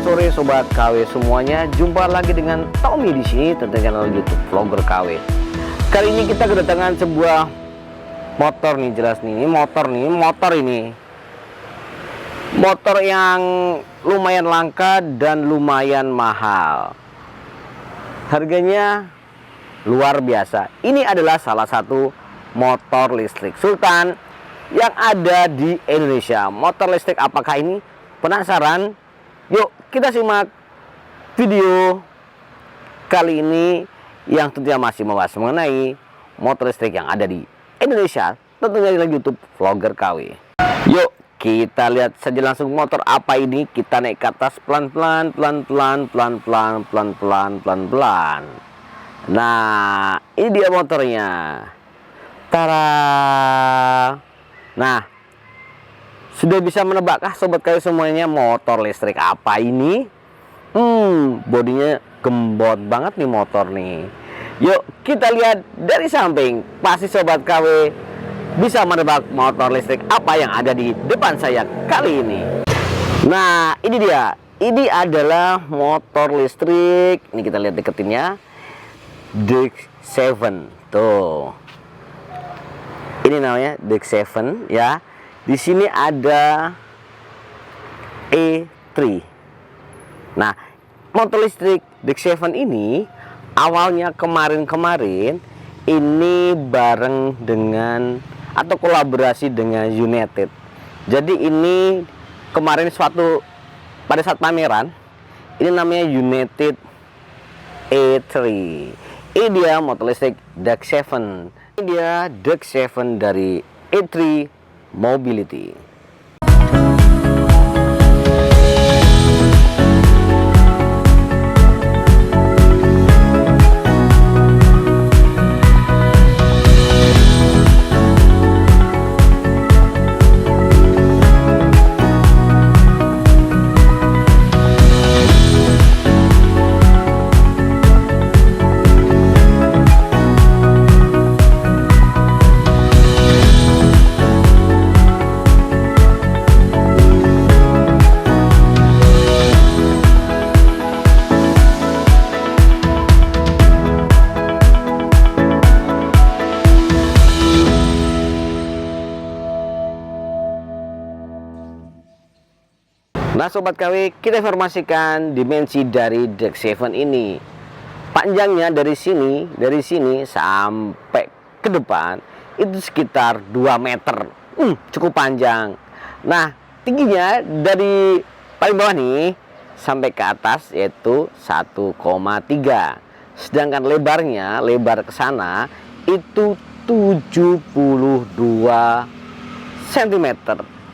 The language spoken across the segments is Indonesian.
sore Sobat KW semuanya. Jumpa lagi dengan Tommy di sini tentunya channel YouTube Vlogger KW. Kali ini kita kedatangan sebuah motor nih, jelas nih. Ini motor yang lumayan langka dan lumayan mahal. Harganya luar biasa. Ini adalah salah satu motor listrik Sultan yang ada di Indonesia. Motor listrik apakah ini? Penasaran? Yuk kita simak video kali ini yang tentunya masih membahas mengenai motor listrik yang ada di Indonesia, tentunya di YouTube Vlogger KW. Yuk kita lihat saja langsung motor apa ini. Kita naik ke atas pelan-pelan. Nah, ini dia motornya. Tara. Nah, sudah bisa menebakkah Sobat KW semuanya motor listrik apa ini? Bodinya gembot banget nih motor nih. Yuk kita lihat dari samping. Pasti Sobat KW bisa menebak motor listrik apa yang ada di depan saya kali ini. Nah, ini dia. Ini adalah motor listrik. Ini kita lihat deketinnya. Dex 7. Tuh. Ini namanya Dex 7 ya. Di sini ada E3. Nah, motor listrik Dex 7 ini awalnya kemarin ini bareng dengan atau kolaborasi dengan United. Jadi ini kemarin pada saat pameran, ini namanya United E3. Ini dia motor listrik Dex 7. Ini dia Dex 7 dari E3 Mobility. Nah Sobat KW, kita informasikan dimensi dari Dex 7 ini. Panjangnya dari sini sampai ke depan itu sekitar 2 meter. Cukup panjang. Nah, tingginya dari paling bawah nih sampai ke atas yaitu 1,3. Sedangkan lebar ke sana itu 72 cm.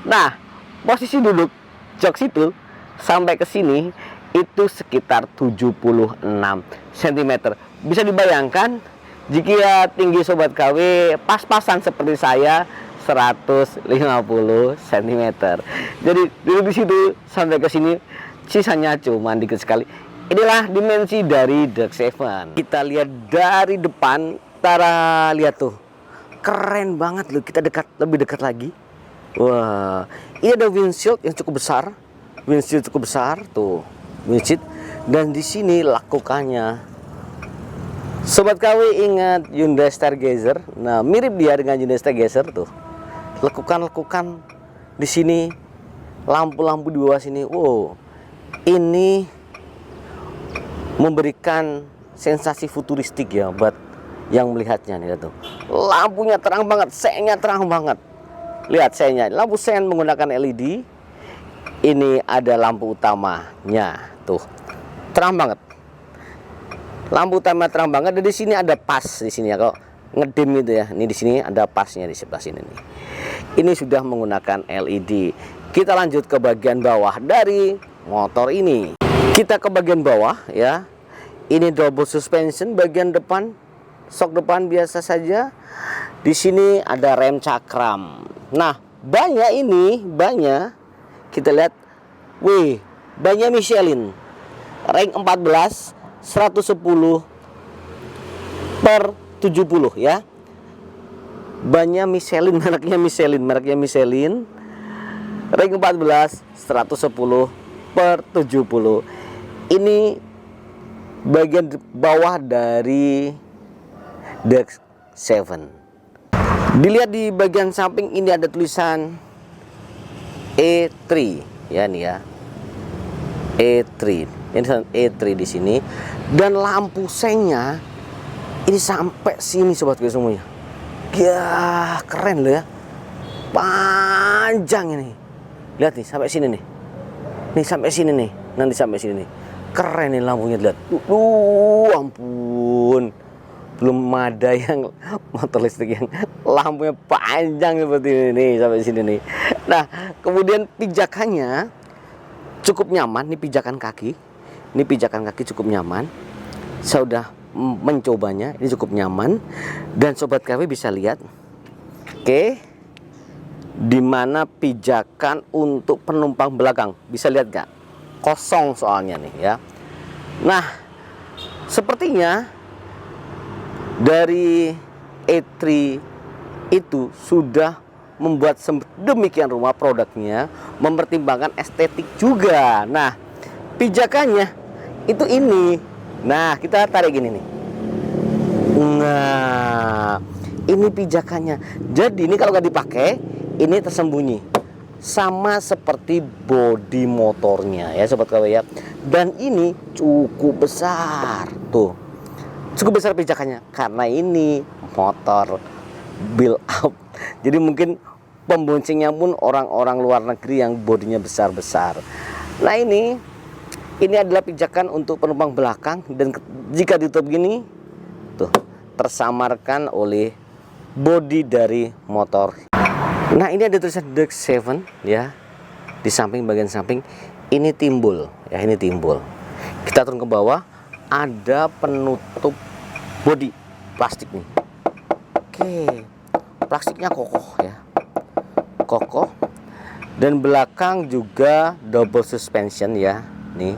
Nah, posisi duduk jok situ sampai ke sini itu sekitar 76 cm. Bisa dibayangkan jika tinggi Sobat KW pas-pasan seperti saya 150 cm. Jadi dari situ sampai ke sini sisanya cuma dikit sekali. Inilah dimensi dari Dex 7. Kita lihat dari depan, Tara, lihat tuh. Keren banget loh. Kita lebih dekat lagi. Wah, ini ada windshield yang cukup besar. Tuh, windshield. Dan di sini lakukannya. Sobat KW ingat Hyundai Stargazer? Nah, mirip dia dengan Hyundai Stargazer tuh. Lekukan di sini, lampu-lampu di bawah sini. Wow, ini memberikan sensasi futuristik ya buat yang melihatnya nih tuh. Lampunya terang banget, sengnya terang banget. Lihat senya, lampu sen menggunakan LED. Ini ada lampu utamanya, tuh terang banget. Lampu utama terang banget. Dan di sini ada pas di sini ya, kalau ngedim itu ya. Ini di sini ada pasnya di sebelah sini nih. Ini sudah menggunakan LED. Kita lanjut ke bagian bawah dari motor ini. Kita ke bagian bawah ya. Ini double suspension bagian depan, sok depan biasa saja. Di sini ada rem cakram. Nah, banyak kita lihat, banyak Michelin ring 14 110/70 ya. Banyak Michelin, mereknya Michelin ring 14 110/70. per 70. Ini bagian bawah dari Dex 7. Dilihat di bagian samping ini ada tulisan E3 ya, nih ya. E3. Ini tulisan E3 di sini, dan lampu sengnya ini sampai sini sobatku semuanya. Ya, keren loh ya. Panjang ini. Lihat nih sampai sini nih. Nih sampai sini nih. Nanti sampai sini nih. Keren nih lampunya, lihat. Ampun. Belum ada yang motor listrik yang lampunya panjang seperti ini nih, sampai sini nih. Nah, kemudian pijakannya cukup nyaman. Ini pijakan kaki. Ini pijakan kaki cukup nyaman. Saya udah mencobanya, ini cukup nyaman. Dan sobat KW bisa lihat, oke, dimana pijakan untuk penumpang belakang, bisa lihat gak? Kosong soalnya nih ya. Nah, sepertinya dari E3 itu sudah membuat demikian rupa produknya, mempertimbangkan estetik juga. Nah, pijakannya itu ini. Nah, kita tarik gini nih. Nah, ini pijakannya. Jadi ini kalau nggak dipakai, ini tersembunyi. Sama seperti bodi motornya ya sobat KW ya. Dan ini cukup besar. Tuh. Cukup besar pijakannya karena ini motor build up. Jadi mungkin pemboncengnya pun orang-orang luar negeri yang bodinya besar-besar. Nah, ini adalah pijakan untuk penumpang belakang, dan jika ditutup gini tuh tersamarkan oleh bodi dari motor. Nah, ini ada tulisan Dex 7 ya. Di samping, bagian samping ini timbul ya, ini timbul. Kita turun ke bawah, ada penutup bodi plastik nih. Oke. Plastiknya kokoh ya. Kokoh. Dan belakang juga double suspension ya. Nih,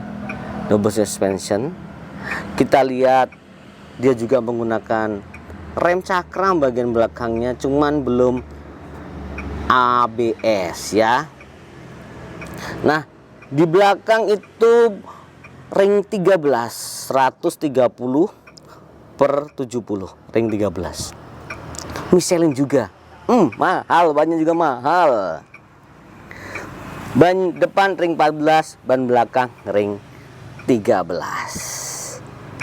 double suspension. Kita lihat dia juga menggunakan rem cakram bagian belakangnya, cuman belum ABS ya. Nah, di belakang itu ring 13 130 per 70, ring 13. Michelin juga. Mahal, bannya juga mahal. Ban depan ring 14, ban belakang ring 13.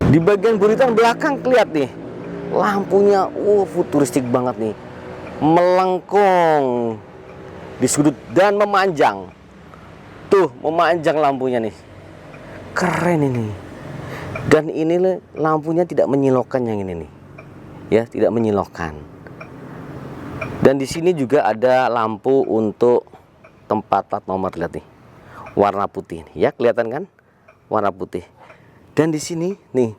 Di bagian buritan belakang lihat nih, lampunya futuristik banget nih. Melengkung di sudut dan memanjang. Tuh, memanjang lampunya nih. Keren ini. Dan ini lampunya tidak menyilaukan yang ini nih. Ya, tidak menyilaukan. Dan di sini juga ada lampu untuk tempat plat nomor, lihat nih. Warna putih nih, ya, kelihatan kan? Warna putih. Dan di sini nih,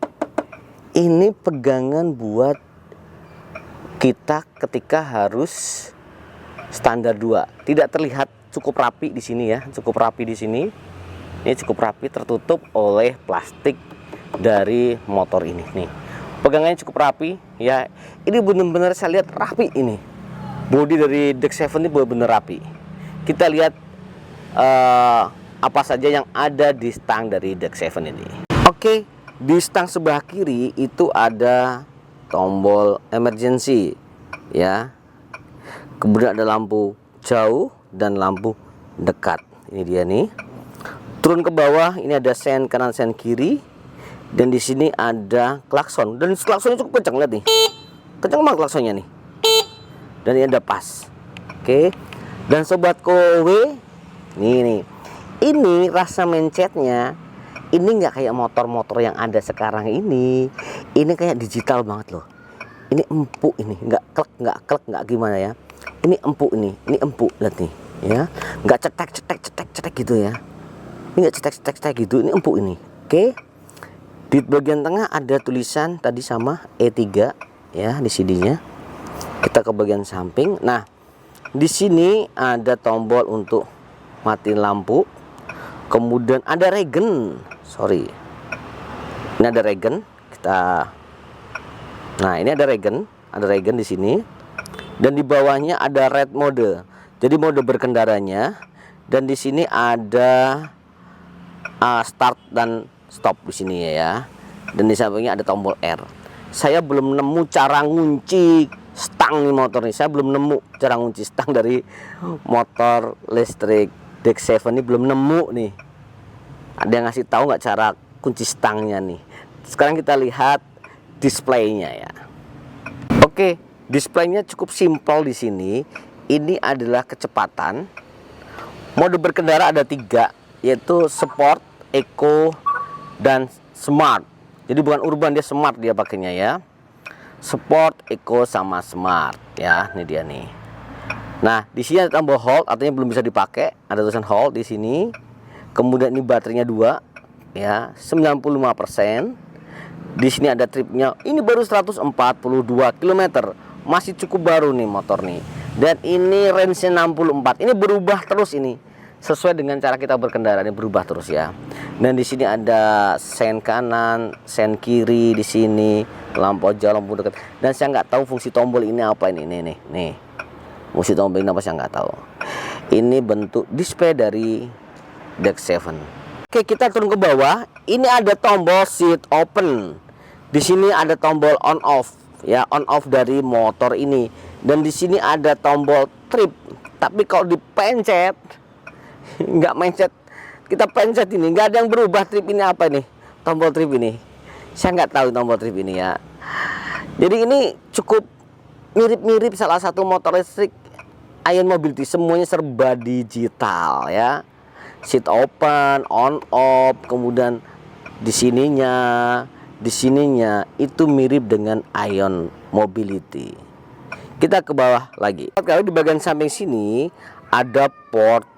ini pegangan buat kita ketika harus standar 2. Tidak terlihat, cukup rapi di sini ya, cukup rapi di sini. Ini cukup rapi, tertutup oleh plastik dari motor ini nih. Pegangannya cukup rapi ya. Ini benar-benar saya lihat rapi ini. Bodi dari Dex 7 ini benar-benar rapi. Kita lihat apa saja yang ada di stang dari Dex 7 ini. Oke, di stang sebelah kiri itu ada tombol emergency ya. Kemudian ada lampu jauh dan lampu dekat. Ini dia nih. Turun ke bawah, ini ada sen kanan, sen kiri. Dan di sini ada klakson. Dan klaksonnya cukup kencang, lihat nih. Kencang banget klaksonnya nih. Dan ini ada pas. Oke. Dan sobat kowe, nih. Ini rasa mencetnya, ini nggak kayak motor-motor yang ada sekarang ini. Ini kayak digital banget loh. Ini empuk ini, nggak klek, nggak gimana ya. Ini empuk ini empuk, lihat nih, ya. Nggak cetek gitu ya. Ini nggak cetek gitu, ini empuk ini. Oke. Di bagian tengah ada tulisan tadi sama E3 ya di CD-nya. Kita ke bagian samping. Nah, di sini ada tombol untuk matiin lampu. Kemudian ada regen. Ini ada regen. Nah, ini ada regen di sini. Dan di bawahnya ada red mode. Jadi mode berkendaranya. Dan di sini ada start dan stop di sini ya. Dan di sampingnya ada tombol R. Saya belum nemu cara ngunci stang nih motor nih. Saya belum nemu cara ngunci stang dari motor listrik Dex 7 ini, belum nemu nih. Ada yang ngasih tahu nggak cara kunci stangnya nih? Sekarang kita lihat displaynya ya. Oke, displaynya cukup simpel di sini. Ini adalah kecepatan. Mode berkendara ada 3, yaitu Sport, Eco, dan Smart. Jadi bukan urban, dia smart dia pakainya ya. Sport, Eco, sama Smart ya. Ini dia nih. Nah, di sini ada tombol hold, artinya belum bisa dipakai. Ada tulisan hold di sini. Kemudian ini baterainya 2 ya, 95%. Di sini ada tripnya. Ini baru 142 km. Masih cukup baru nih motor nih. Dan ini range-nya 64. Ini berubah terus ini. Sesuai dengan cara kita berkendara, ini berubah terus ya. Dan di sini ada sen kanan, sen kiri di sini, lampu jauh, lampu dekat. Dan saya nggak tahu fungsi tombol ini apa ini. Nih. Fungsi tombol ini apa saya nggak tahu. Ini bentuk display dari Dex 7. Oke, kita turun ke bawah. Ini ada tombol seat open. Di sini ada tombol on off ya, on off dari motor ini. Dan di sini ada tombol trip. Tapi kalau dipencet nggak mencet, kita pencet ini nggak ada yang berubah. Trip ini apa nih? Tombol trip ini saya nggak tahu tombol trip ini ya. Jadi ini cukup mirip-mirip salah satu motor listrik Ion Mobility. Semuanya serba digital ya. Seat open, on off, kemudian di sininya itu mirip dengan Ion Mobility. Kita ke bawah lagi. Kalau di bagian samping sini ada port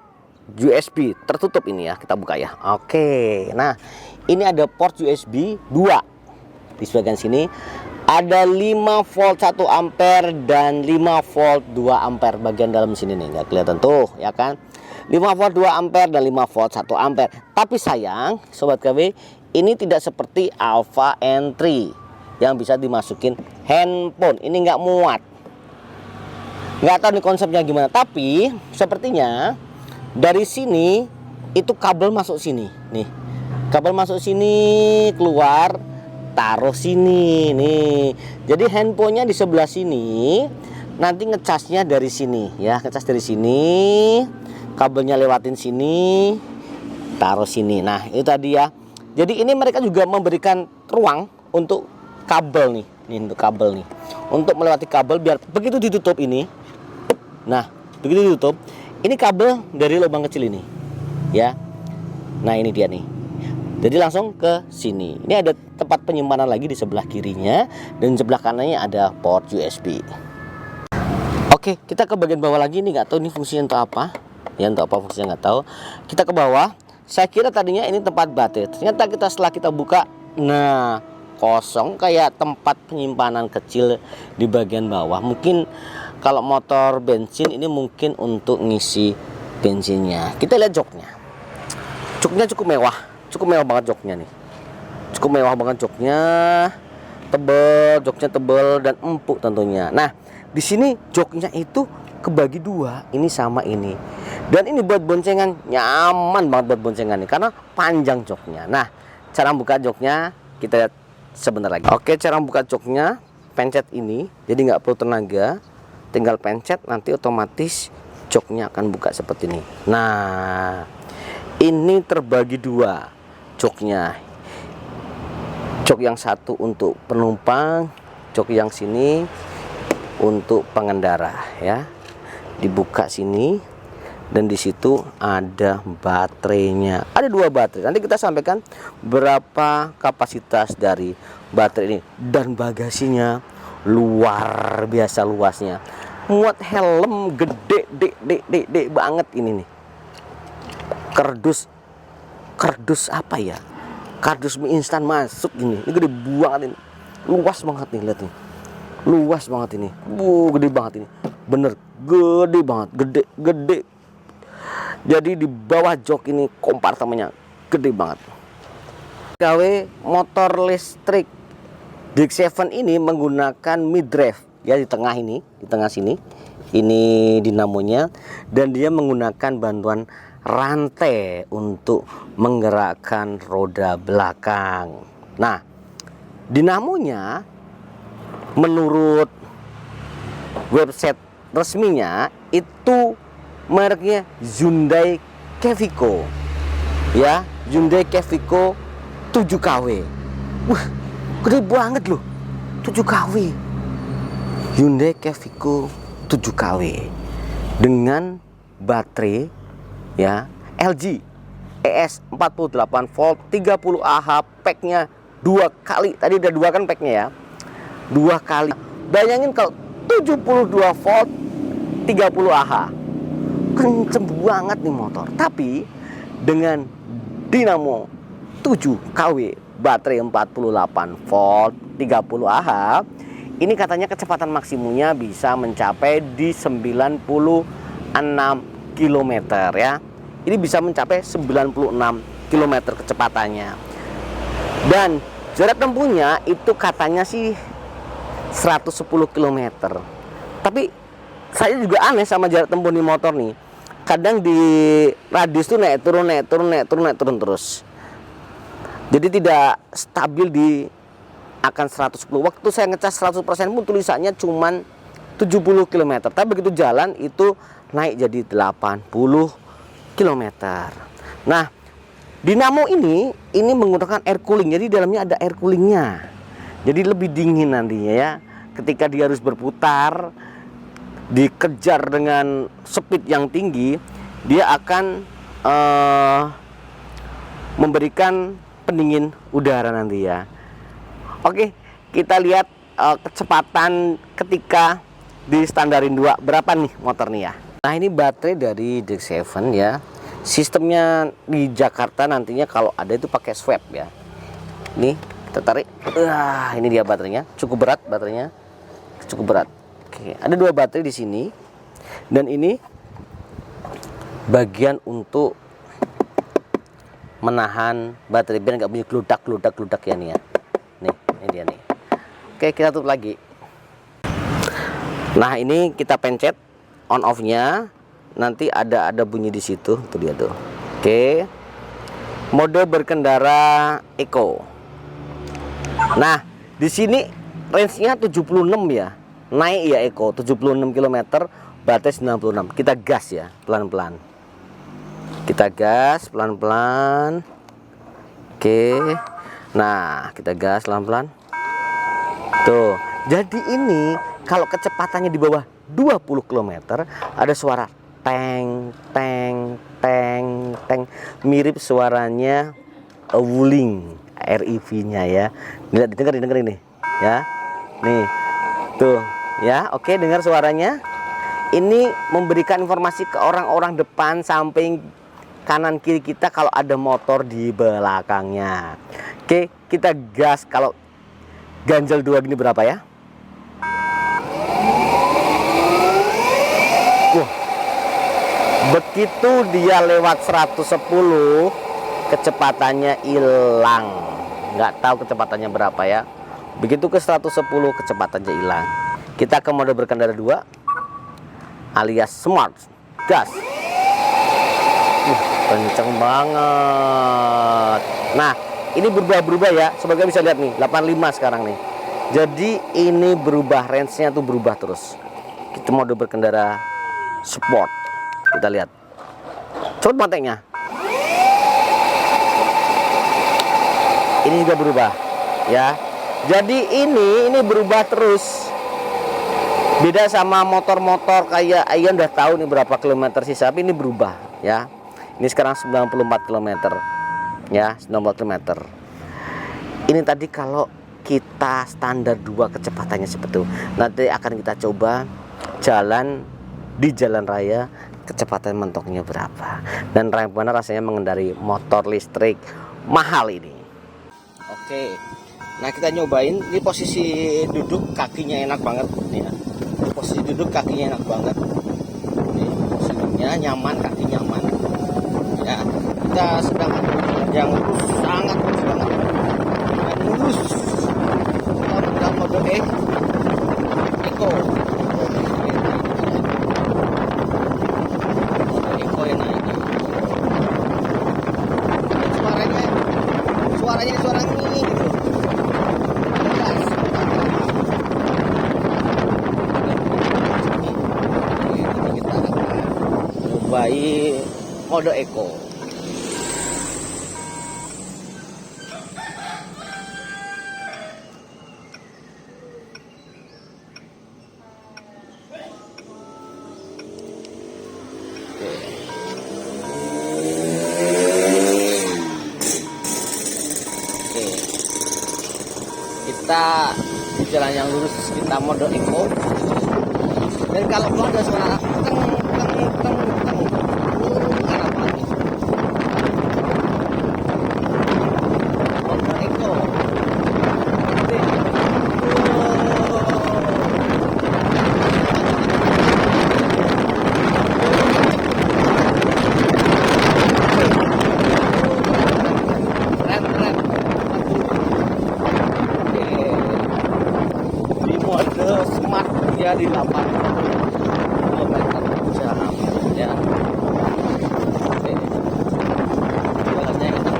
USB tertutup ini ya, kita buka ya. Oke, nah ini ada port USB 2. Di bagian sini ada 5 volt 1 ampere dan 5 volt 2 ampere. Bagian dalam sini nih nggak kelihatan tuh ya kan. 5 volt 2 ampere dan 5 volt 1 ampere. Tapi sayang Sobat KW, ini tidak seperti Alpha N3 yang bisa dimasukin handphone. Ini nggak muat. Nggak tahu nih konsepnya gimana. Tapi sepertinya dari sini itu kabel masuk sini nih, kabel masuk sini, keluar, taruh sini nih. Jadi handphonenya di sebelah sini, nanti ngecasnya dari sini ya, ngecas dari sini, kabelnya lewatin sini, taruh sini. Nah itu tadi ya. Jadi ini mereka juga memberikan ruang untuk kabel nih untuk kabel nih, untuk melewati kabel biar begitu ditutup ini. Nah begitu ditutup, ini kabel dari lubang kecil ini ya. Nah ini dia nih. Jadi langsung ke sini. Ini ada tempat penyimpanan lagi di sebelah kirinya, dan sebelah kanannya ada port USB. Oke, kita ke bagian bawah lagi. Ini nggak tahu ini fungsinya untuk apa. Ya untuk apa fungsinya nggak tahu. Kita ke bawah. Saya kira tadinya ini tempat baterai. Ternyata setelah kita buka, nah kosong, kayak tempat penyimpanan kecil di bagian bawah. Mungkin kalau motor bensin ini mungkin untuk ngisi bensinnya. Kita lihat joknya. Joknya cukup mewah banget joknya nih. Cukup mewah banget joknya. Tebel, joknya tebel dan empuk tentunya. Nah, di sini joknya itu kebagi 2, ini sama ini. Dan ini buat boncengan, nyaman banget buat boncengan nih karena panjang joknya. Nah, cara buka joknya kita lihat sebentar lagi. Oke, cara buka joknya, pencet ini. Jadi nggak perlu tenaga. Tinggal pencet, nanti otomatis joknya akan buka seperti ini. Nah, ini terbagi 2 joknya. Jok yang satu untuk penumpang, jok yang sini untuk pengendara ya. Dibuka sini, dan di situ ada baterainya. Ada 2 baterai. Nanti kita sampaikan berapa kapasitas dari baterai ini. Dan bagasinya luar biasa luasnya. Muat helm gede banget ini nih. Kardus apa ya? Kardus mie instan masuk ini. Ini gede banget ini. Luas banget nih, lihat nih. Luas banget ini. Gede banget ini. Bener, gede banget, gede. Jadi di bawah jok ini kompartemennya gede banget. KW motor listrik Dex 7 ini menggunakan mid drive ya, di tengah ini, di tengah sini. Ini dinamonya, dan dia menggunakan bantuan rantai untuk menggerakkan roda belakang. Nah, dinamonya menurut website resminya itu mereknya Hyundai Kevico, ya, Hyundai Kevico 7KW. Wah, gede banget loh, 7KW. Hyundai Kevico 7KW dengan baterai, ya, LG ES 48 volt 30 Ah, packnya 2 kali. Tadi udah 2 kan packnya ya, 2 kali. Bayangin kalau 72 volt 30 Ah, kenceng banget nih motor. Tapi dengan dinamo 7KW, baterai 48 volt 30 Ah, ini katanya kecepatan maksimumnya bisa mencapai di 96 km ya. Ini bisa mencapai 96 km kecepatannya. Dan jarak tempuhnya itu katanya sih 110 km. Tapi saya juga aneh sama jarak tempuh di motor nih. Kadang di radius tuh naik turun terus. Jadi tidak stabil di akan 110. Waktu saya ngecas 100% pun tulisannya cuman 70 km. Tapi begitu jalan itu naik jadi 80 km. Nah, dinamo ini menggunakan air cooling. Jadi dalamnya ada air coolingnya. Jadi lebih dingin nantinya ya. Ketika dia harus berputar, dikejar dengan speed yang tinggi, dia akan memberikan pendingin udara nanti ya. Oke, kita lihat kecepatan ketika di standarin 2 berapa nih motor nih ya. Nah, ini baterai dari Dex 7 ya. Sistemnya di Jakarta nantinya kalau ada itu pakai swap ya. Nih, kita tarik. Ini dia baterainya. Cukup berat baterainya. Cukup berat. Oke, ada 2 baterai di sini. Dan ini bagian untuk menahan baterai biar nggak bunyi gludak ya nih ya. Nih, ini dia nih. Oke, kita tutup lagi. Nah, ini kita pencet on off-nya. Nanti ada bunyi di situ, tuh dia tuh. Oke. Mode berkendara Eco. Nah, di sini range-nya 76 ya. Naik ya Eco, 76 km, baterai 96. Kita gas ya, pelan-pelan. Kita gas pelan-pelan. Oke. Nah, kita gas pelan-pelan. Tuh. Jadi ini kalau kecepatannya di bawah 20 km ada suara teng teng teng teng, mirip suaranya Wuling REV-nya ya. Dengar ini ya. Nih. Tuh, ya. Oke, dengar suaranya. Ini memberikan informasi ke orang-orang depan, samping, kanan kiri kita kalau ada motor di belakangnya. Oke, kita gas. Kalau ganjel 2 gini berapa ya? Begitu dia lewat 110, kecepatannya hilang. Nggak tahu kecepatannya berapa ya. Begitu ke 110, kecepatannya hilang. Kita ke mode berkendara 2 alias smart. Gas. Kenceng banget. Nah, ini berubah ya. Sebagai bisa lihat nih, 85 sekarang nih. Jadi ini berubah, range-nya tuh berubah terus. Kita mode berkendara sport. Kita lihat. Cepet mateknya. Ini juga berubah, ya. Jadi ini berubah terus. Beda sama motor-motor kayak Ion, udah tahu nih berapa kilometer sisa, tapi ini berubah, ya. Ini sekarang 94 km. Ya, 94 km. Ini tadi kalau kita standar 2 kecepatannya seperti itu. Nanti akan kita coba jalan di jalan raya, kecepatan mentoknya berapa dan bagaimana rasanya mengendarai motor listrik mahal ini. Oke, nah kita nyobain. Ini posisi duduk kakinya enak banget nih ya. Posisi duduk kakinya enak banget. Nih, posisinya nyaman, kaki nyaman. Ya, kita sedang yang sangat lurus banget. Lurus. Kita mode Eco. Eco yang naik. mencobai mode eco. Kita di jalan yang lurus, kita mode eco, dan kalau mau ada suara teng teng teng teng arah lagi mode eco. Smart dia di 8 km per jam ya. Oke. Jalannya itu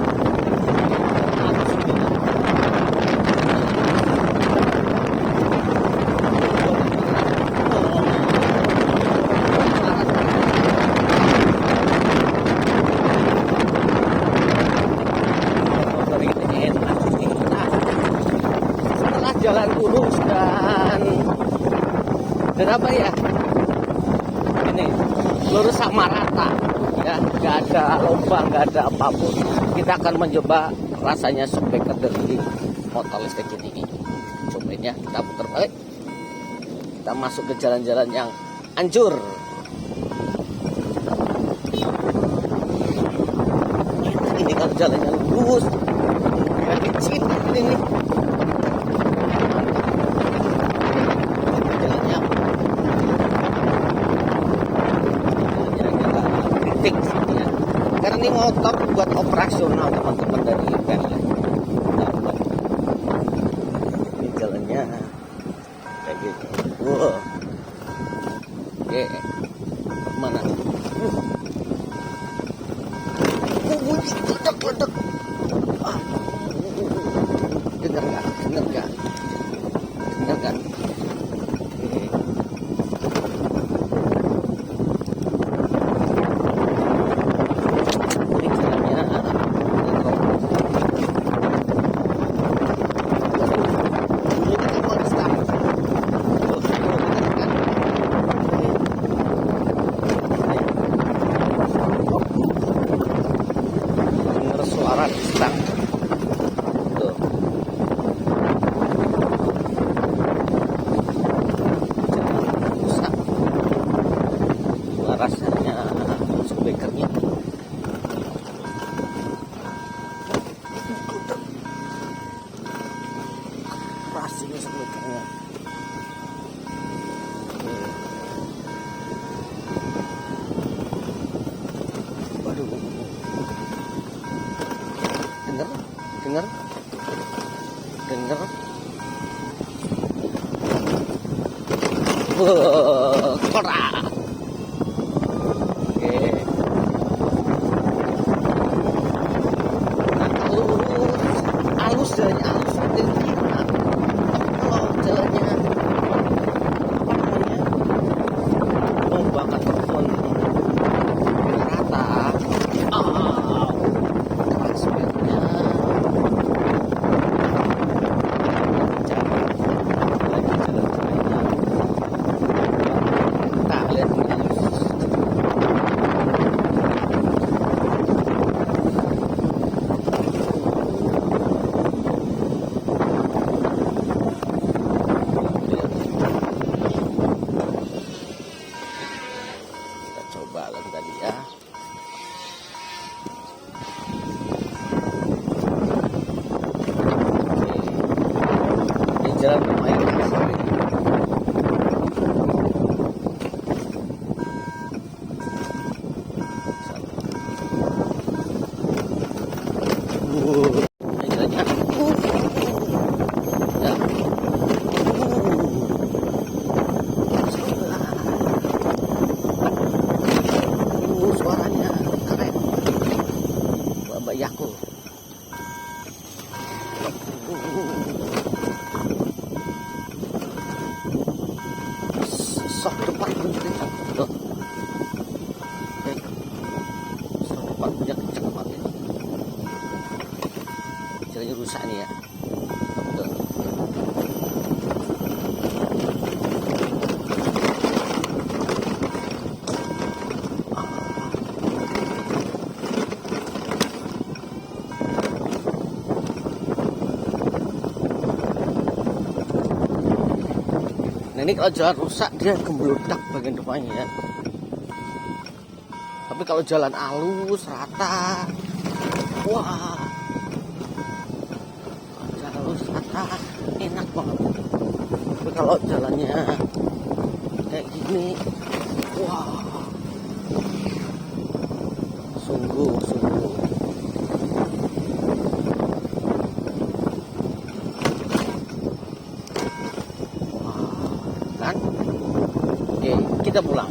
setelah jalan lurus dan apa ya, ini lurus sama rata ya, nggak ada lubang, nggak ada apapun. Kita akan mencoba rasanya speaker dari motor listrik ini. Cobain ya, kita putar balik, kita masuk ke jalan-jalan yang hancur. Ini kan jalan yang lurus, yang kecil ini. Karena ini motor buat operasional teman-teman dari PLN. Ini jalannya kayak gitu. Wow. Oke, mana? Bunyi ledek-ledek. Dengar nggak? Dengar nggak? Dengar kan? Suara stang tuh. Rusak rasanya speakernya. Pastinya speakernya. Waduh. Dengar korak. Oke, halus jalannya, halus tinggi. Kalau jalannya apa namanya, membakar telepon rata. Aspeknya kita lihat rusak nih ya. Nah ini kalau jalan rusak dia gemblodak bagian depannya ya. Tapi kalau jalan halus rata, wah, jalan halus rata enak banget. Tapi kalau jalannya kayak gini, wah, sungguh. Kan? Oke, kita pulang.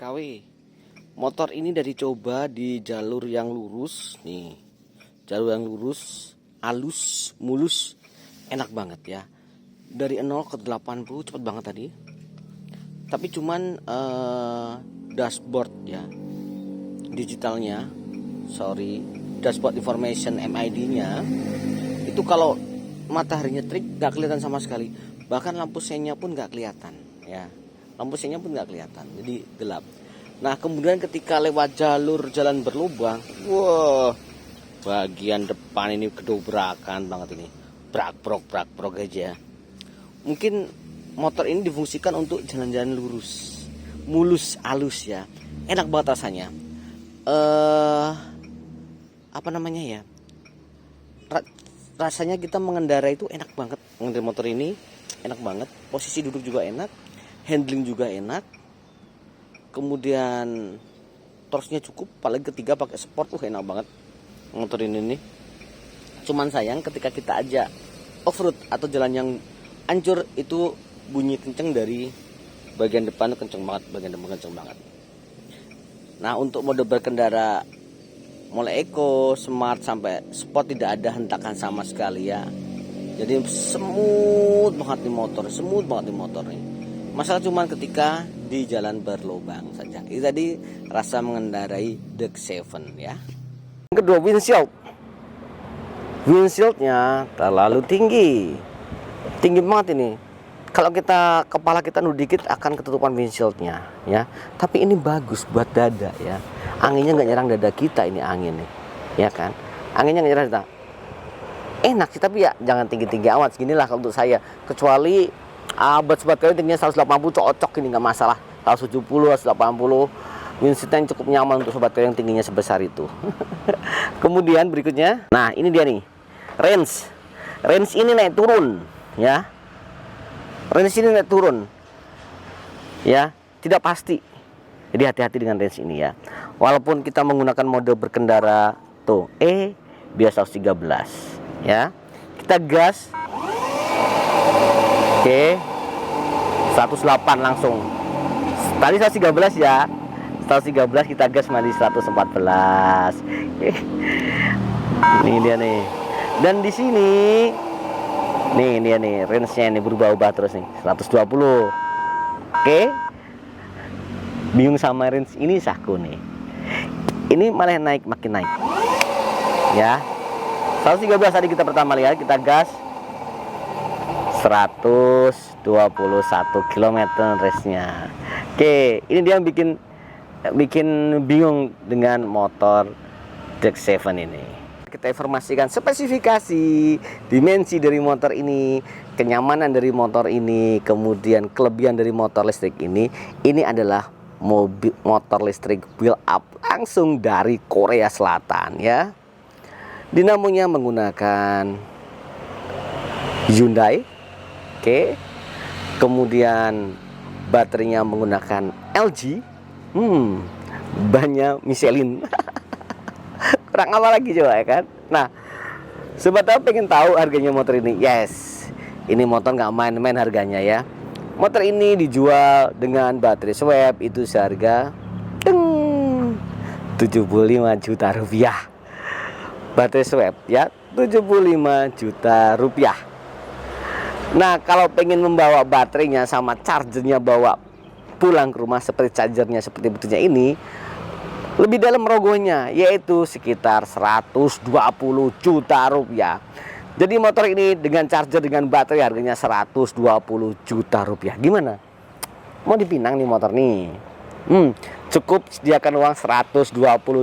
KW. Motor ini dari coba di jalur yang lurus nih. Jalur yang lurus, halus, mulus, enak banget ya. Dari 0 ke 80 cepet banget tadi. Tapi cuman dashboard ya. Digitalnya, dashboard information MID-nya itu kalau mataharinya terik gak kelihatan sama sekali. Bahkan lampu senya pun gak kelihatan ya. Lampu senya pun gak kelihatan, jadi gelap. Nah kemudian ketika lewat jalur jalan berlubang, wah, bagian depan ini kedobrakan banget ini, brak brok aja. Mungkin motor ini difungsikan untuk jalan-jalan lurus, mulus, halus ya, enak banget rasanya. Apa namanya ya? Rasanya kita mengendarai itu enak banget, mengendarai motor ini enak banget. Posisi duduk juga enak, handling juga enak. Kemudian torsinya cukup, paling ketiga pakai sport, enak banget motor ini nih. Cuman sayang ketika kita ajak off-road atau jalan yang hancur itu bunyi kenceng dari bagian depan, kenceng banget, bagian depan kenceng banget. Nah untuk mode berkendara mulai eco, smart sampai sport tidak ada hentakan sama sekali ya. Jadi smooth banget nih motor nih. Masalah cuman ketika di jalan berlubang saja. Itu tadi rasa mengendarai Dux 7 ya. Yang kedua, windshield. Windshieldnya terlalu tinggi banget ini. Kalau kepala kita nuh dikit akan ketutupan windshieldnya ya. Tapi ini bagus buat dada ya. Anginnya nggak nyerang dada kita ini angin nih, ya kan? Anginnya nggak nyerang dada. Enak sih, tapi ya jangan tinggi-tinggi amat. Seginilah kalau untuk saya. Kecuali buat sobat kalian tingginya 180 cocok, ini nggak masalah. 170, 180, windshieldnya yang cukup nyaman untuk sobat kalian yang tingginya sebesar itu. Kemudian berikutnya, nah ini dia nih, range ini naik turun, ya. Range ini naik turun, ya, tidak pasti. Jadi hati-hati dengan range ini ya. Walaupun kita menggunakan mode berkendara tuh dia 113, ya. Kita gas. Oke. 108 langsung. Tadi 113 ya. 113 kita gas malah 114. Ini dia nih. Dan di sini nih dia nih, range-nya ini berubah-ubah terus nih. 120. Oke. Bingung sama range ini saku nih. Ini malah naik, makin naik. Ya. 113 tadi kita pertama lihat, kita gas 121 km race-nya. Oke, ini dia yang bikin bingung dengan motor Dux 7 ini. Kita informasikan spesifikasi, dimensi dari motor ini, kenyamanan dari motor ini, kemudian kelebihan dari motor listrik ini. Ini adalah motor listrik build up langsung dari Korea Selatan ya. Dinamonya menggunakan Hyundai. Oke. Kemudian baterainya menggunakan LG. Bannya Michelin. Kurang apa lagi coba ya kan? Nah, sobat tahu pengen tahu harganya motor ini? Yes. Ini motor nggak main-main harganya ya. Motor ini dijual dengan baterai swap itu seharga 75 juta rupiah. Baterai swap ya, 75 juta rupiah. Nah, kalau pengen membawa baterainya sama chargernya bawa pulang ke rumah seperti chargernya seperti betulnya ini, lebih dalam rogonya, yaitu sekitar 120 juta rupiah. Jadi motor ini dengan charger dengan baterai harganya 120 juta rupiah. Gimana? Mau dipinang nih motor nih? Cukup sediakan uang 120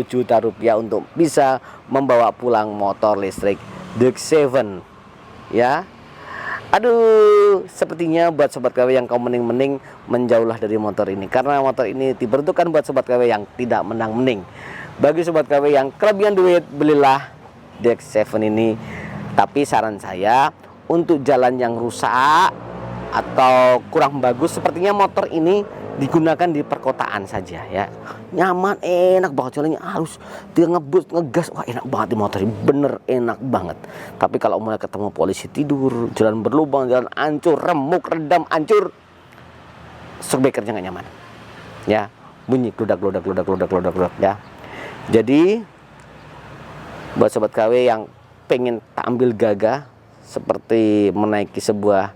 juta rupiah untuk bisa membawa pulang motor listrik Dex 7 ya. Aduh, sepertinya buat sobat KW yang kau mending-mending menjauhlah dari motor ini, karena motor ini diperuntukkan buat sobat KW yang tidak menang-mending. Bagi sobat KW yang kelebihan duit, belilah Dex 7 ini. Tapi saran saya, untuk jalan yang rusak atau kurang bagus, sepertinya motor ini digunakan di perkotaan saja ya. Nyaman, enak banget jalannya, harus dia ngebut, ngegas, wah enak banget di motor ini, bener enak banget. Tapi kalau mulai ketemu polisi tidur, jalan berlubang, jalan hancur, remuk, redam, hancur, shockbreakernya nggak nyaman ya, bunyi gludak ya. Jadi buat sobat KW yang pengen tampil gagah seperti menaiki sebuah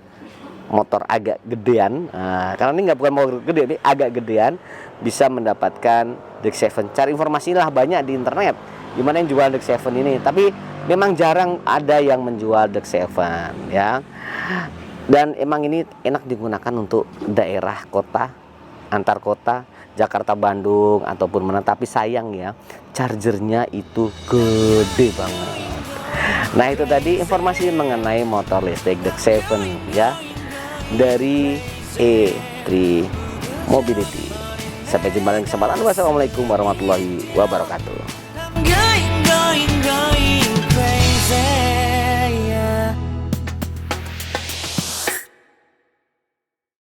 motor agak gedean, karena ini nggak bukan motor gede, ini agak gedean, bisa mendapatkan Dex 7. Cari informasilah banyak di internet gimana yang jual Dex 7 ini, tapi memang jarang ada yang menjual Dex 7 ya. Dan emang ini enak digunakan untuk daerah kota, antar kota, Jakarta Bandung ataupun mana. Tapi sayang ya, chargernya itu gede banget. Nah itu tadi informasi mengenai motor listrik Dex 7 ya, dari E3 Mobility. Sampai jumpa lagi kesempatan. Wassalamualaikum warahmatullahi wabarakatuh.